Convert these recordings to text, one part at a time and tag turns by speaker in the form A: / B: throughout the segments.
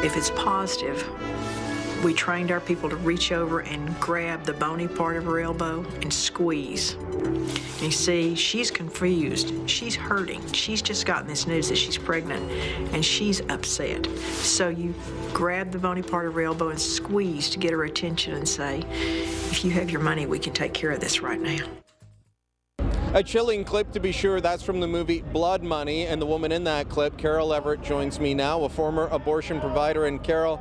A: If it's positive, we trained our people to reach over and grab the bony part of her elbow and squeeze. And you see, she's confused. She's hurting. She's just gotten this news that she's pregnant, and she's upset. So you grab the bony part of her elbow and squeeze to get her attention and say, if you have your money, we can take care of this right now.
B: A chilling clip, to be sure. That's from the movie Blood Money, and the woman in that clip, Carol Everett, joins me now, a former abortion provider. And Carol,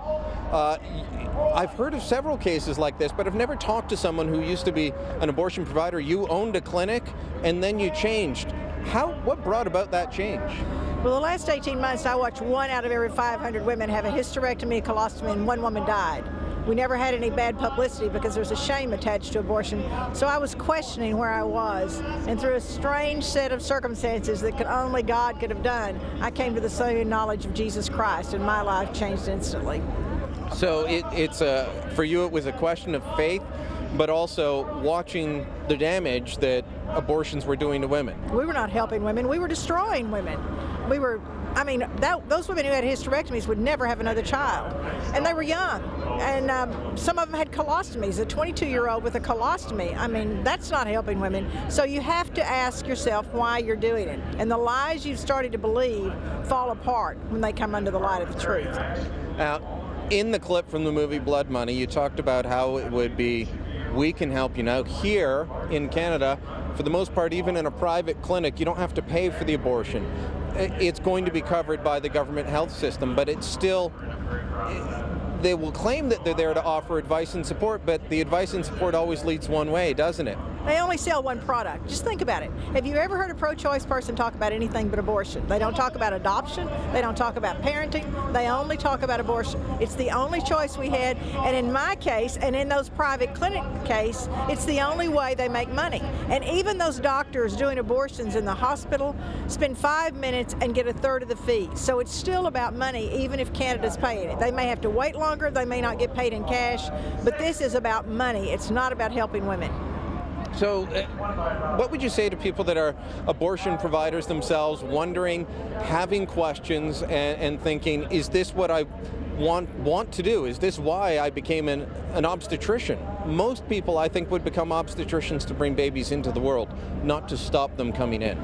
B: I've heard of several cases like this, but I've never talked to someone who used to be an abortion provider. You owned a clinic, and then you changed. What brought about that change?
C: Well, the last 18 months, I watched 1 out of every 500 women have a hysterectomy, a colostomy, and 1 woman died. We never had any bad publicity because there's a shame attached to abortion. So I was questioning where I was, and through a strange set of circumstances that only God could have done, I came to the saving knowledge of Jesus Christ, and my life changed instantly.
B: So for you, it was a question of faith, but also watching the damage that abortions were doing to women. We
C: were not helping women. We were destroying women. Those women who had hysterectomies would never have another child. And they were young. And some of them had colostomies. A 22-year-old with a colostomy, that's not helping women. So you have to ask yourself why you're doing it. And the lies you've started to believe fall apart when they come under the light of the truth.
B: Now, in the clip from the movie Blood Money, you talked about how it would be, we can help you. Now, here in Canada, for the most part, even in a private clinic, you don't have to pay for the abortion. It's going to be covered by the government health system, but it's still, they will claim that they're there to offer advice and support, but the advice and support always leads one way, doesn't it?
C: They only sell one product. Just think about it. Have you ever heard a pro-choice person talk about anything but abortion? They don't talk about adoption. They don't talk about parenting. They only talk about abortion. It's the only choice we had. And in my case, and in those private clinic case, it's the only way they make money. And even those doctors doing abortions in the hospital spend 5 minutes and get 1/3 of the fee. So it's still about money, even if Canada's paying it. They may have to wait longer. They may not get paid in cash. But this is about money. It's not about helping women.
B: So what would you say to people that are abortion providers themselves, wondering, having questions, and thinking, is this what I want to do? Is this why I became an obstetrician? Most people, I think, would become obstetricians to bring babies into the world, not to stop them coming in.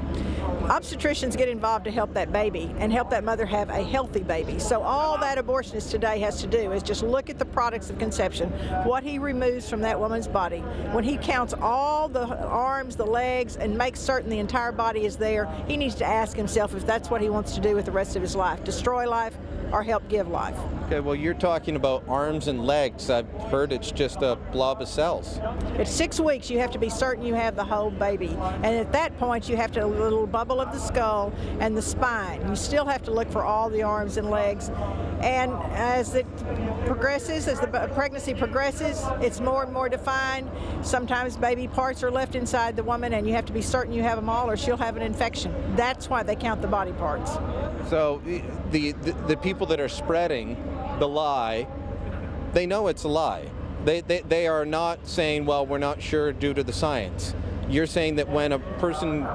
C: Obstetricians get involved to help that baby and help that mother have a healthy baby. So all that abortionist today has to do is just look at the products of conception, what he removes from that woman's body. When he counts all the arms, the legs, and makes certain the entire body is there, he needs to ask himself if that's what he wants to do with the rest of his life, destroy life or help give life.
B: Okay, well, you're talking about arms and legs. I've heard it's just a blob of cells.
C: At 6 weeks, you have to be certain you have the whole baby. And at that point, you have to a little bubble of the skull and the spine. You still have to look for all the arms and legs. And as it progresses, as the pregnancy progresses, it's more and more defined. Sometimes baby parts are left inside the woman, and you have to be certain you have them all or she'll have an infection. That's why they count the body parts.
B: So the people that are spreading the lie, they know it's a lie. They are not saying, well, we're not sure due to the science. You're saying that when a person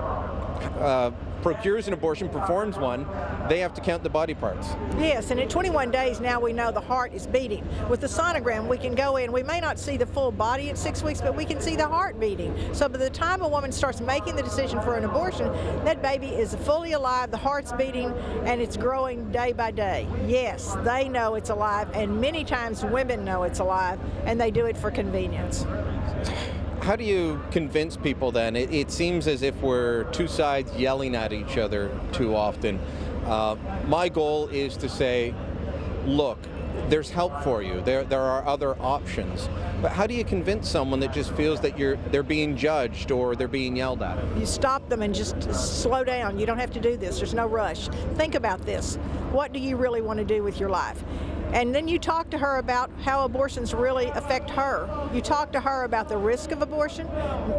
B: procures an abortion, performs one, they have to count the body parts.
C: Yes, and at 21 days now we know the heart is beating. With the sonogram we can go in, we may not see the full body at 6 weeks, but we can see the heart beating. So by the time a woman starts making the decision for an abortion, that baby is fully alive, the heart's beating, and it's growing day by day. Yes, they know it's alive, and many times women know it's alive, and they do it for convenience.
B: How do you convince people then? It seems as if we're two sides yelling at each other too often. My goal is to say, look, there's help for you. There are other options. But how do you convince someone that just feels that they're being judged or they're being yelled at?
C: You stop them and just slow down. You don't have to do this. There's no rush. Think about this. What do you really want to do with your life? And then you talk to her about how abortions really affect her. You talk to her about the risk of abortion,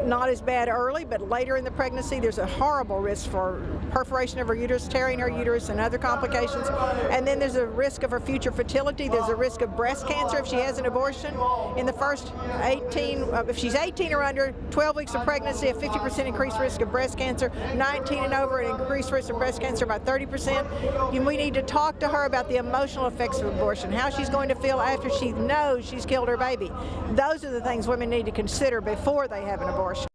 C: not as bad early, but later in the pregnancy, there's a horrible risk for perforation of her uterus, tearing her uterus, and other complications. And then there's a risk of her future fertility. There's a risk of breast cancer if she has an abortion. In the first 18, if she's 18 or under, 12 weeks of pregnancy, a 50% increased risk of breast cancer, 19 and over, an increased risk of breast cancer by 30%. We need to talk to her about the emotional effects of abortion. abortion, how she's going to feel after she knows she's killed her baby. Those are the things women need to consider before they have an abortion.